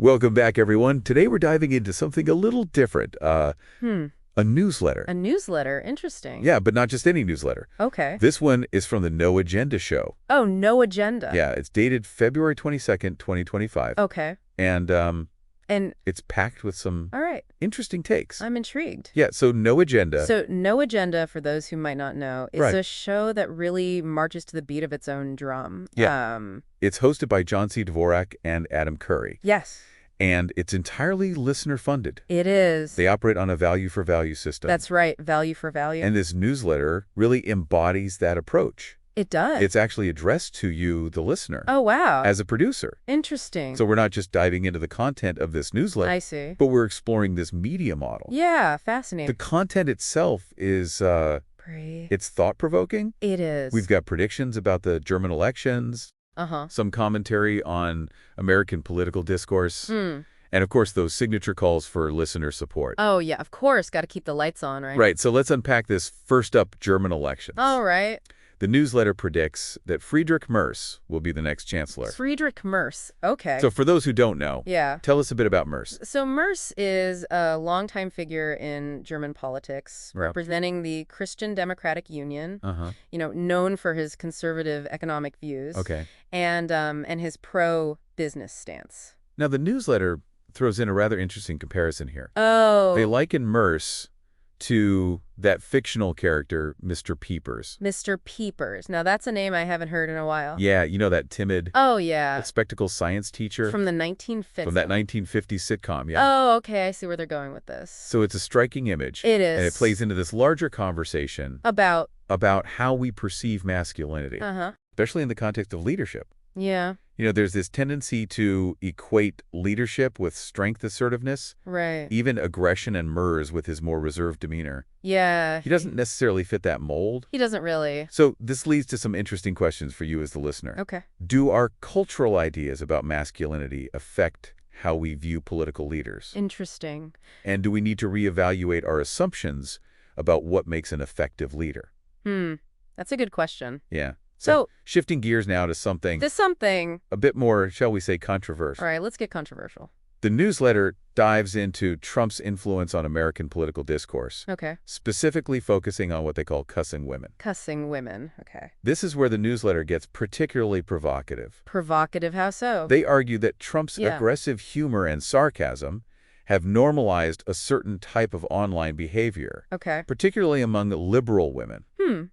Welcome back, everyone. Today we're diving into something a little different. A newsletter. A newsletter. Interesting. Yeah, but not just any newsletter. Okay. This one is from the No Agenda Show. Oh, No Agenda. Yeah, it's dated February 22nd, 2025. Okay. And And it's packed with some all right, interesting takes. I'm intrigued. Yeah, so No Agenda. So No Agenda, for those who might not know, is Right. a show that really marches to the beat of its own drum. Yeah. It's hosted by John C. Dvorak and Adam Curry. Yes, And it's entirely listener-funded. it is. They operate on a value-for-value system. That's right. Value for value. And this newsletter really embodies that approach. It does. It's actually addressed to you, the listener, Oh, wow. as a producer. Interesting. So we're not just diving into the content of this newsletter, I see. but we're exploring this media model. Yeah, The fascinating. content itself is, Pretty. it's thought-provoking. It is. We've got predictions about the German elections, Uh-huh. some commentary on American political discourse, Hmm. and of course those signature calls for listener support. Oh, yeah, of course. Got to keep the lights on, right? Right, so let's unpack this first up German elections. All right. The newsletter predicts that Friedrich Merz will be the next chancellor. Friedrich Merz. Okay. So for those who don't know, Yeah. tell us a bit about Merz. So Merz is a longtime figure in German politics, Right. representing the Christian Democratic Union, Uh-huh. known for his conservative economic views Okay. and his pro-business stance. Now, the newsletter throws in a rather interesting comparison here. Oh, They liken Merz to that fictional character, Mr. Peepers. Mr. Peepers. Now, that's a name I haven't heard in a while. Yeah, you know that timid, Oh, yeah. that spectacle science teacher From the 1950s. from that 1950s sitcom, yeah. Oh, okay. I see where they're going with this. So it's a striking image. It is. And it plays into this larger conversation About, about how we perceive masculinity, uh-huh. especially in the context of leadership. Yeah, You know, there's this tendency to equate leadership with strength assertiveness, right. even aggression and Merz with his more reserved demeanor. Yeah. He doesn't necessarily fit that mold. He doesn't really. So this leads to some interesting questions for you as the listener. Okay. Do our cultural ideas about masculinity affect how we view political leaders? Interesting. And do we need to reevaluate our assumptions about what makes an effective leader? That's a good question. Yeah. So, shifting gears now to something this something. a bit more, shall we say, controversial. All right, let's get controversial. The newsletter dives into Trump's influence on American political discourse, Okay. specifically focusing on what they call cussing women. Cussing women. Okay. This is where the newsletter gets particularly provocative. Provocative, how so? They argue that Trump's Yeah. aggressive humor and sarcasm have normalized a certain type of online behavior, Okay. particularly among liberal women.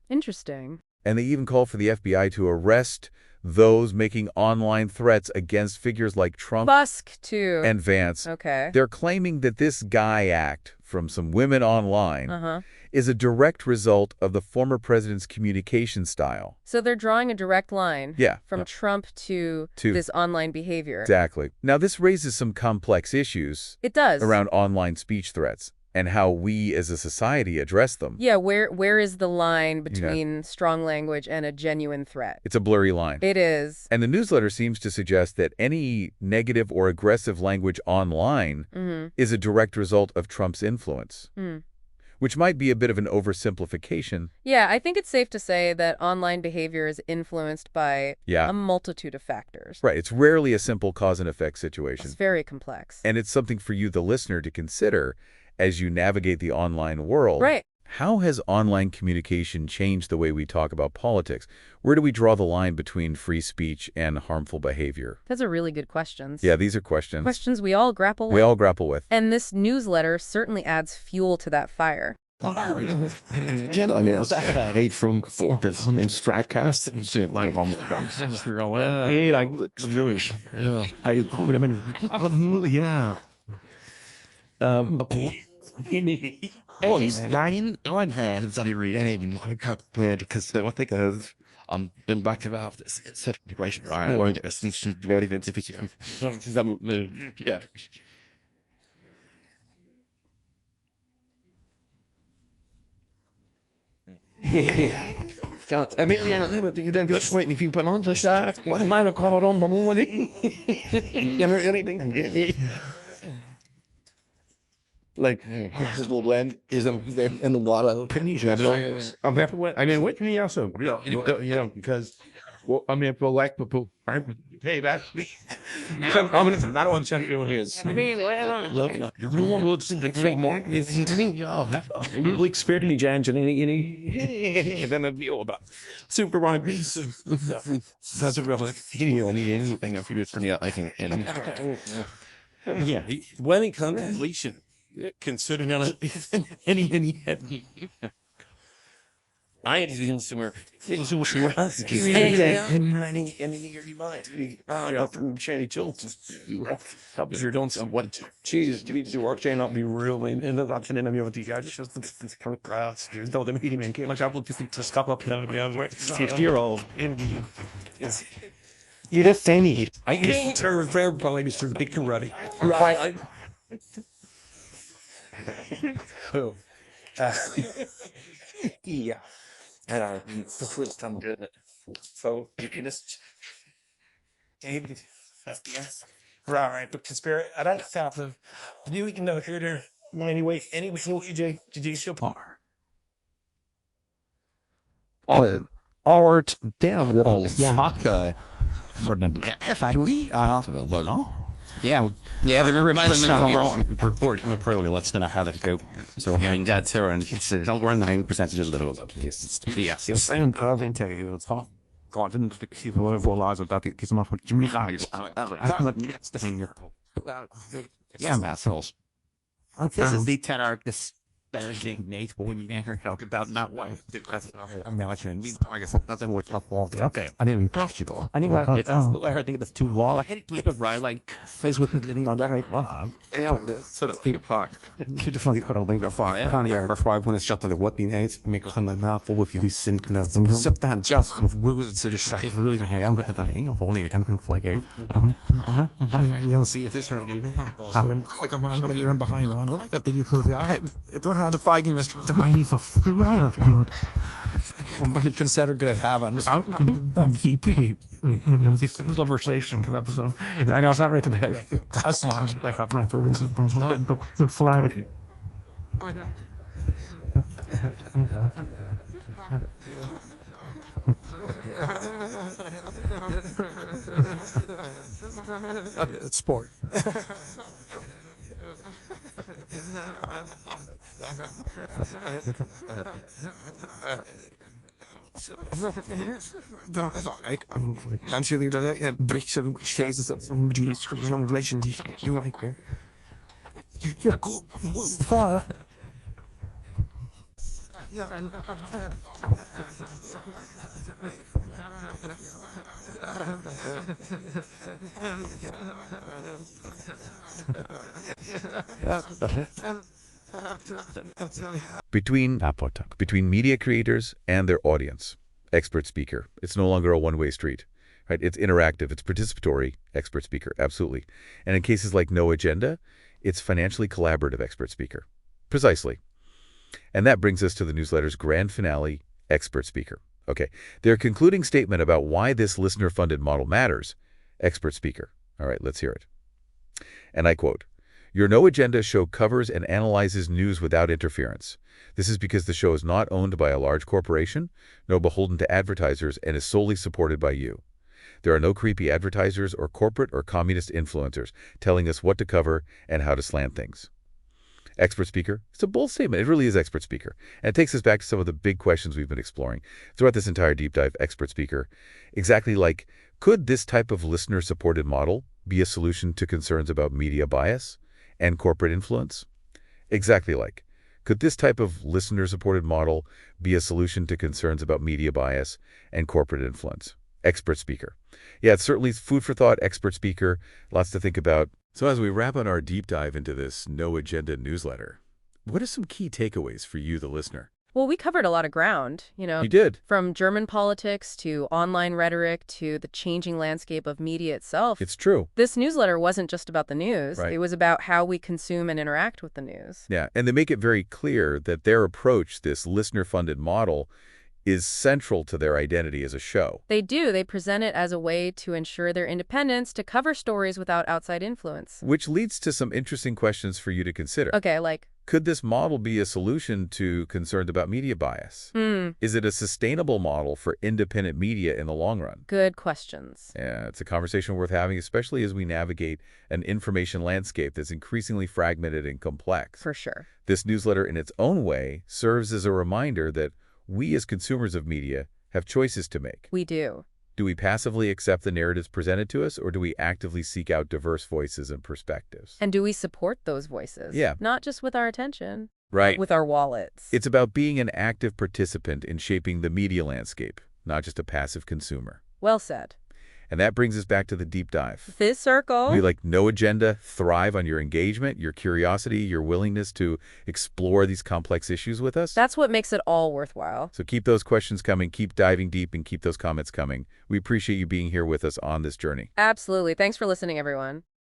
Interesting. And they even call for the FBI to arrest those making online threats against figures like Trump Busk, too. and Vance. Okay. They're claiming that this guy act from some women online Uh-huh. is a direct result of the former president's communication style. So they're drawing a direct line Yeah. from Trump to this online behavior. Exactly. Now, this raises some complex issues It does. around online speech threats and how we as a society address them. Yeah, where is the line between strong language and a genuine threat? It's a blurry line. It is. And the newsletter seems to suggest that any negative or aggressive language online is a direct result of Trump's influence, which might be a bit of an oversimplification. Yeah, I think it's safe to say that online behavior is influenced by Yeah. a multitude of factors. Right. It's rarely a simple cause and effect situation. It's very complex. And it's something for you, the listener, to consider as you navigate the online world. Right. How has online communication changed the way we talk about politics? Where do we draw the line between free speech and harmful behavior? Those are really good questions. Yeah, these are questions Questions we all grapple with. we all grapple with. And this newsletter certainly adds fuel to that fire. Hate from Forbes and Stratcast and shit like hey, like Jewish. Yeah. Yeah. Oh, he's nine. One hand. I read anything because what they go. Been back about this situation, right? Or very identification. Yeah. God, I mean, you don't get waiting if you put on the shot. What am I to call it on the morning? Anything? Like, this little blend is in the water. I'm happy with. I mean, what can you also, because Well, I mean, for like people, hey, that's me. I'm gonna not on check your ears. Like spiritually judge and then it'd be all about super rhyme. That's a real anything if you just turn out like yeah. When it comes to completion, consider any I had to consumer. Shanny Chilton. You're doing some what? Cheese, to be to work, chain not be real and that's an enemy of the guy. Just this kind of crowds. There's no the meeting man. Can't like I will just to stop up now. 50-year-old. You just saying I can't turn fair probably Mr. Big Karate. Right. Oh. Yeah. And the first time doing it. So you can just yes. Right, but conspiracy I don't have to do we can know here there anyway EJ judicial power. Art devil fucker for the if I we yeah, they're reminding me of the report. Probably let's not have it go. So, that's her, and it's don't run 9% of little. Yes, you're saying, I'll tell you, it's hot. God, didn't keep a lot of lies about it because I'm not what you guys. That's the thing you're. Yeah, assholes. This is the 10 arc. This thing, Nate, when you never talk about not what American. I guess nothing was up all the okay. I didn't trust you though. I think I think that's too long. I had to keep it right, like face with the thing on that right. Yeah, sort of think apart. You just want to put a link of fire. I can't hear before when it's just like what the name make a mouthful with you synchronized. Except that just with rules to just say really hey, I'm gonna hang of only attempting flag eight. You'll see if this really I'm like I'm gonna be behind on like that you could how the fighting is the money for but consider good having this conversation episode. I know it's not right to the head. That's not like up my first the flag. It's sport. I'm sure that breaks some phases of some relationship. You like it? You're cool. Far. Between media creators and their audience, expert speaker. It's no longer a one-way street, right? It's interactive, it's participatory, expert speaker, absolutely. And in cases like No Agenda, it's financially collaborative expert speaker. Precisely. And that brings us to the newsletter's grand finale, expert speaker. Okay, their concluding statement about why this listener-funded model matters, expert speaker. All right, let's hear it. And I quote, "Your No Agenda show covers and analyzes news without interference. This is because the show is not owned by a large corporation, no beholden to advertisers, and is solely supported by you. There are no creepy advertisers or corporate or communist influencers telling us what to cover and how to slant things." Expert speaker. It's a bold statement. It really is expert speaker. And it takes us back to some of the big questions we've been exploring throughout this entire deep dive, expert speaker. Exactly like, could this type of listener-supported model be a solution to concerns about media bias and corporate influence? Exactly like, could this type of listener-supported model be a solution to concerns about media bias and corporate influence? Expert speaker. Yeah, it's certainly food for thought, expert speaker, lots to think about. So as we wrap on our deep dive into this No Agenda newsletter, what are some key takeaways for you, the listener? Well, we covered a lot of ground, you know. You did. From German politics to online rhetoric to the changing landscape of media itself. It's true. This newsletter wasn't just about the news. Right. It was about how we consume and interact with the news. Yeah, and they make it very clear that their approach, this listener-funded model, is central to their identity as a show. They do. They present it as a way to ensure their independence, to cover stories without outside influence. Which leads to some interesting questions for you to consider. Okay, like, Could this model be a solution to concerns about media bias? Is it a sustainable model for independent media in the long run? Good questions. Yeah, it's a conversation worth having, especially as we navigate an information landscape that's increasingly fragmented and complex. For sure. This newsletter, in its own way, serves as a reminder that we as consumers of media have choices to make. We do. Do we passively accept the narratives presented to us, or do we actively seek out diverse voices and perspectives? And do we support those voices? Yeah. Not just with our attention, Right. with our wallets. It's about being an active participant in shaping the media landscape, not just a passive consumer. Well said. And that brings us back to the deep dive. This circle. We like No Agenda thrive on your engagement, your curiosity, your willingness to explore these complex issues with us. That's what makes it all worthwhile. So keep those questions coming, keep diving deep, and keep those comments coming. We appreciate you being here with us on this journey. Absolutely. Thanks for listening, everyone.